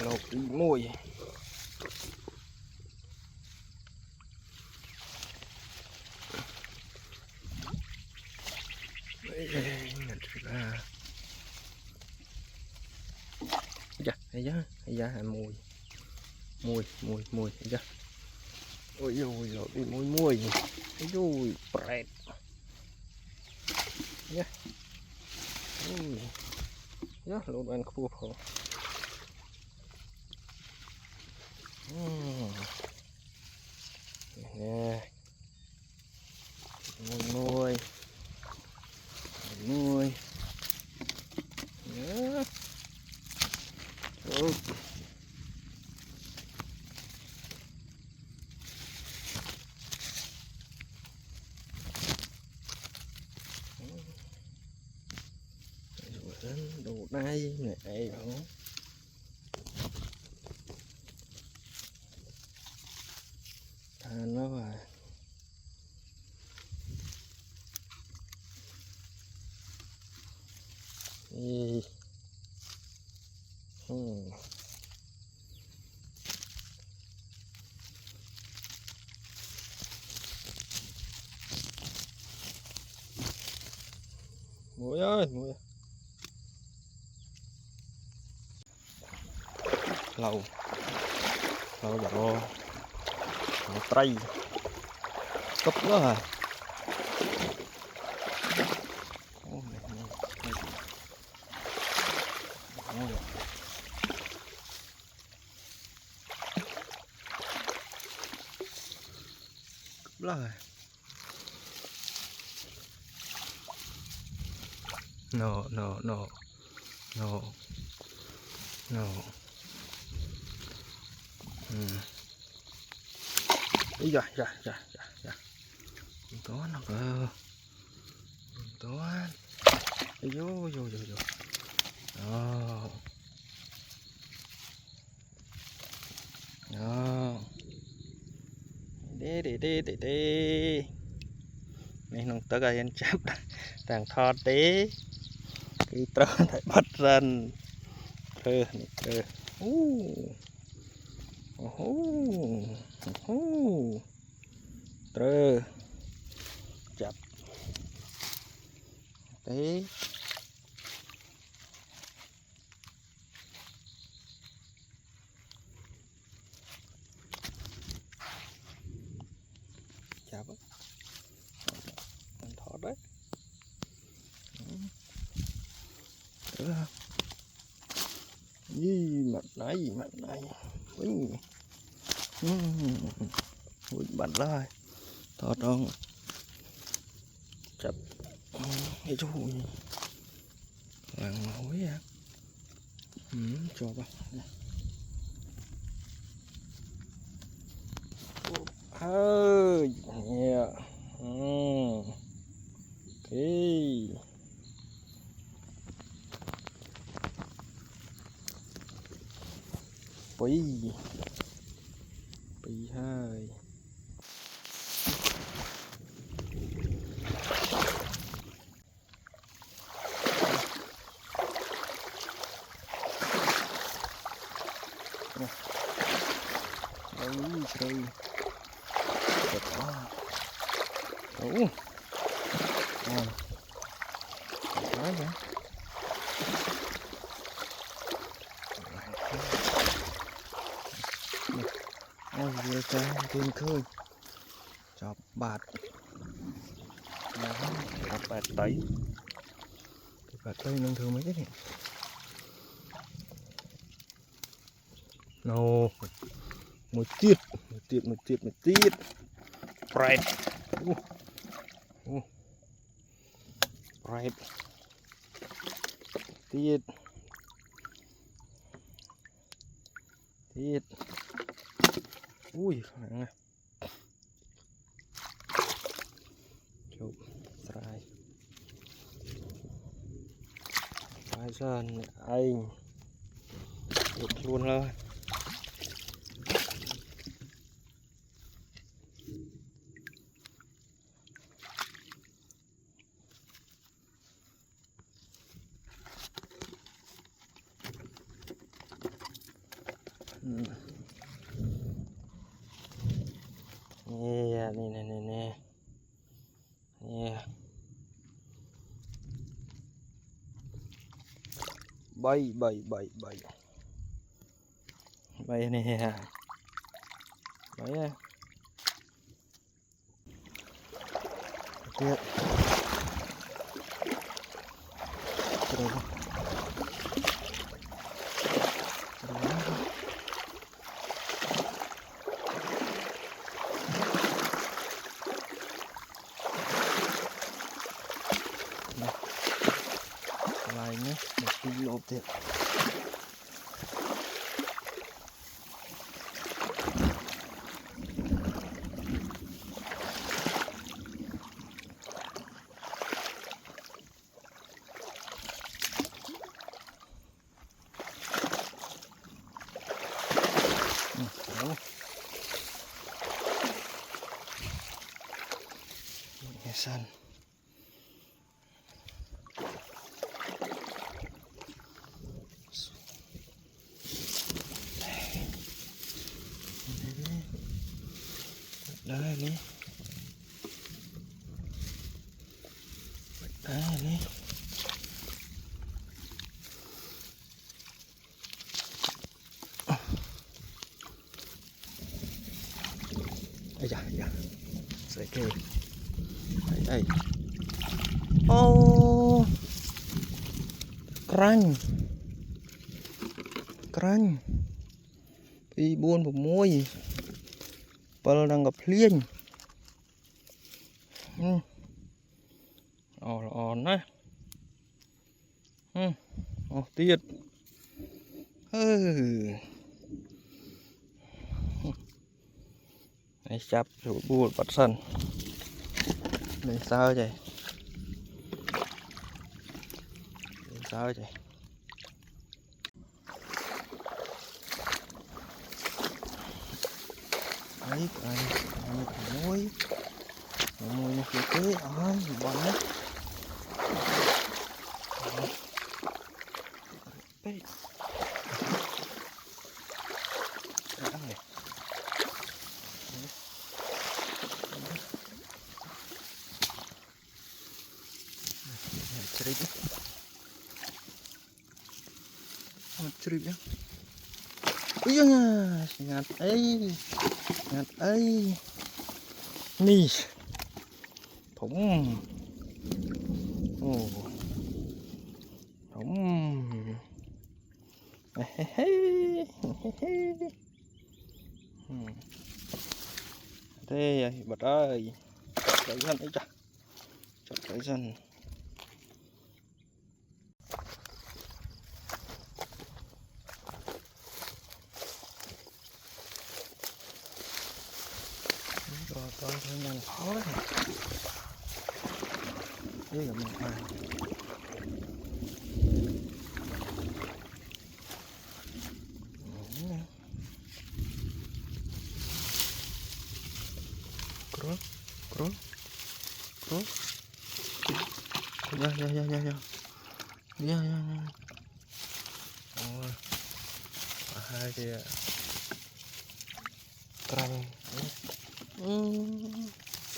lột đi môi hay da mùi hay da ôi ôi lột đi mùi ôi bẹt nhá nhá lột ăn khô khô nè nuôi nhá đồ đây này không than nó và đi muỗi ơi muỗi lâu rồi tray cấp quá à rồi no ý dạ toán nó cơ toán vô đó đi nên nông tơ cái chắp đang thọt tí cái trâu lại bắt rần thơ trơ chập tí chập thọt đấy mặt này bật lại thọt không chập cái chú làng hối à cho vào ơi yeah. Okay. Pì hai đây đẹp quá quá vậy ôi vừa trái thêm khơi chọc bạt tấy nông thường mấy cái này no một tiết right right tiết ui khỏe chụp sai sơn anh được luôn thôi nè nè nè nè nè bay bay bay bay bay nè bay nè kia rồi lại nhé một cái lỗ tiền săn đây đi đây đi ây da da sợi kê đây đây ô cranh cranh đi buôn một môi bờ đang gặp liên ổn á tiệt này chắp rồi buôn bắt sân này sao vậy sao vậy ấy anh môi nó phía kế ai bắn đấy trip ya iya ngạt ấy nì thủng thủng thế bật ơi cái dân ấy chả chọn cái dân con thấy nhanh khó đấy đây là mình ăn cross cross cross yeah hai kia căng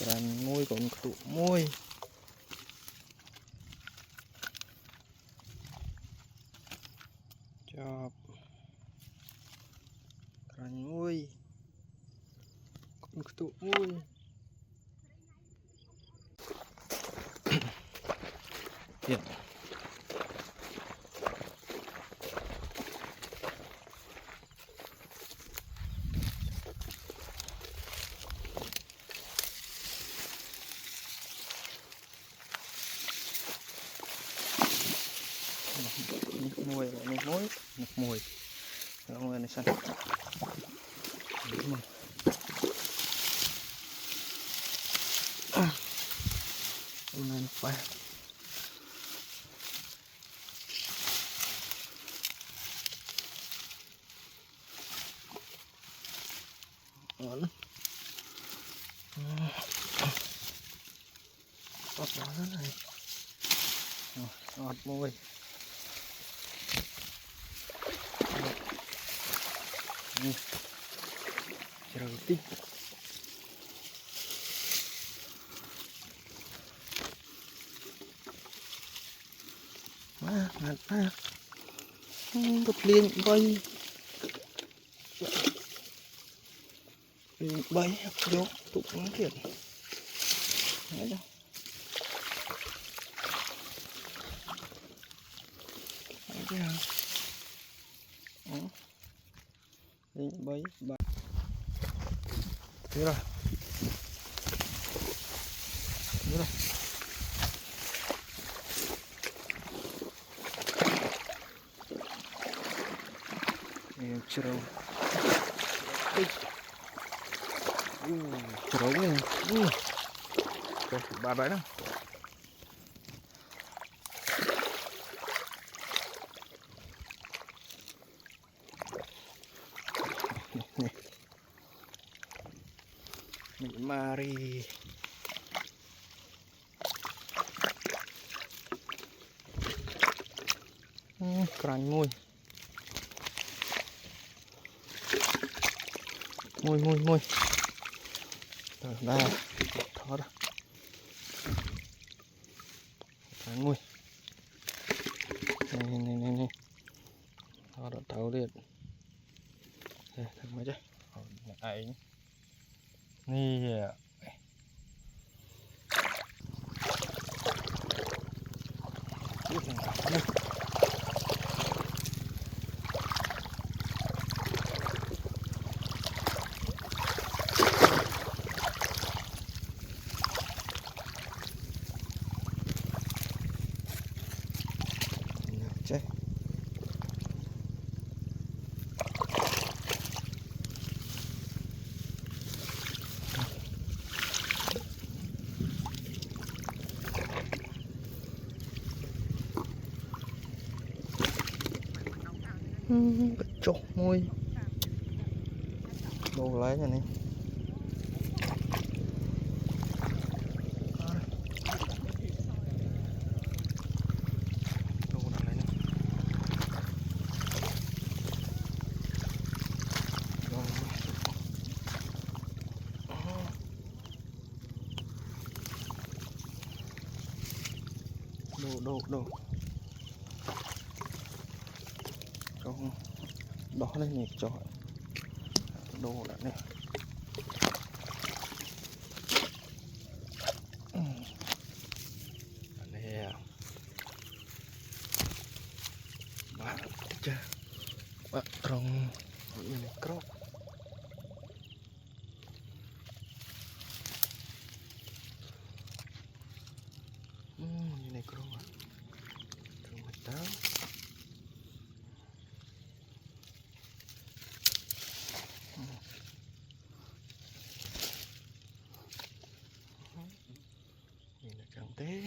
căng môi còn tụ môi chọc căng môi còn tụ môi yeah. Mùi mùi này xanh này phải ổn ọt đó này ọt môi rồi tí ngạt cặp liền bay vô tụt nó thiệt đấy đâu đấy chứ bay bay thế rồi thế rồi trâu trâu này đây ba đấy đó mình mari cành môi rồi đây thó ra cành môi này thó ra thấu điện đây thằng mấy chứ ấy nè chơi chọc môi đồ lấy này đồ trong đó đây này cho đồ đã này này bạn chưa bạn trong này crop này crop à crop một táo nhìn là chẳng thế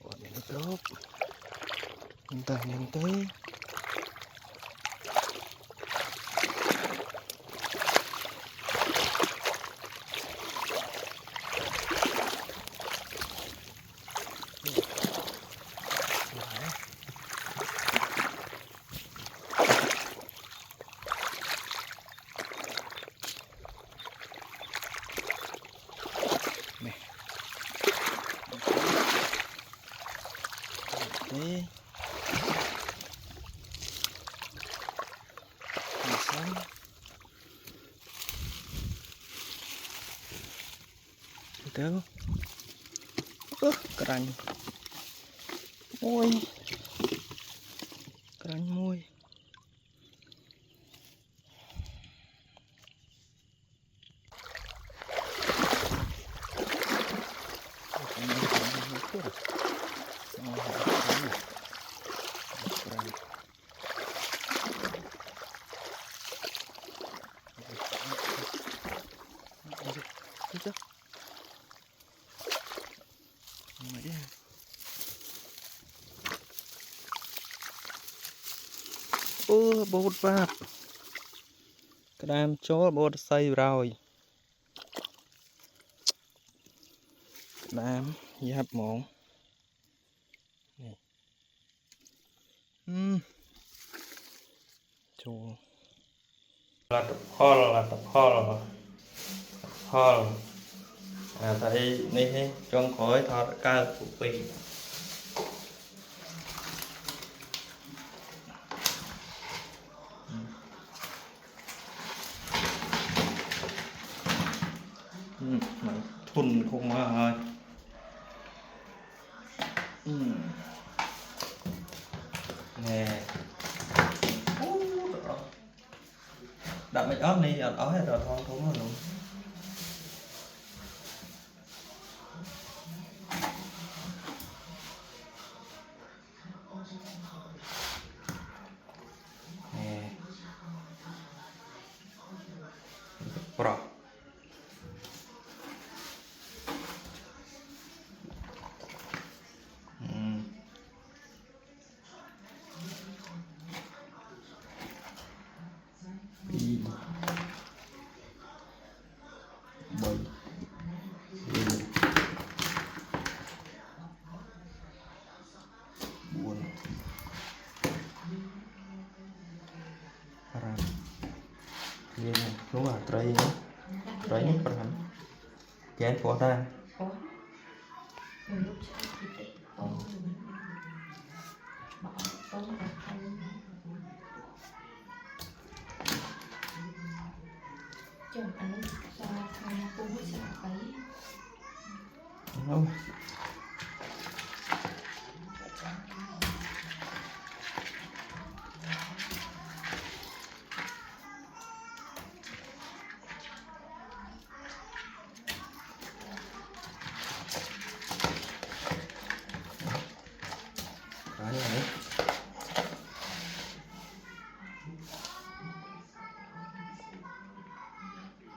bọn này crop chúng ta nhìn thấy đấy sáng tớ cành môi cành môi bột vạt cái đam chó bột xây rồi đam giáp mỏng này chung là tập hall tại này trong khói thọt cao của pì thun không mà hơi nè đặt mấy ớt đi ớt hết rồi thôi thúng rồi luôn nè pro bảy buồn parah ini lu nggak try ini pernah kian kuota chồng ấy và thằng cũng sẽ ấy không cái này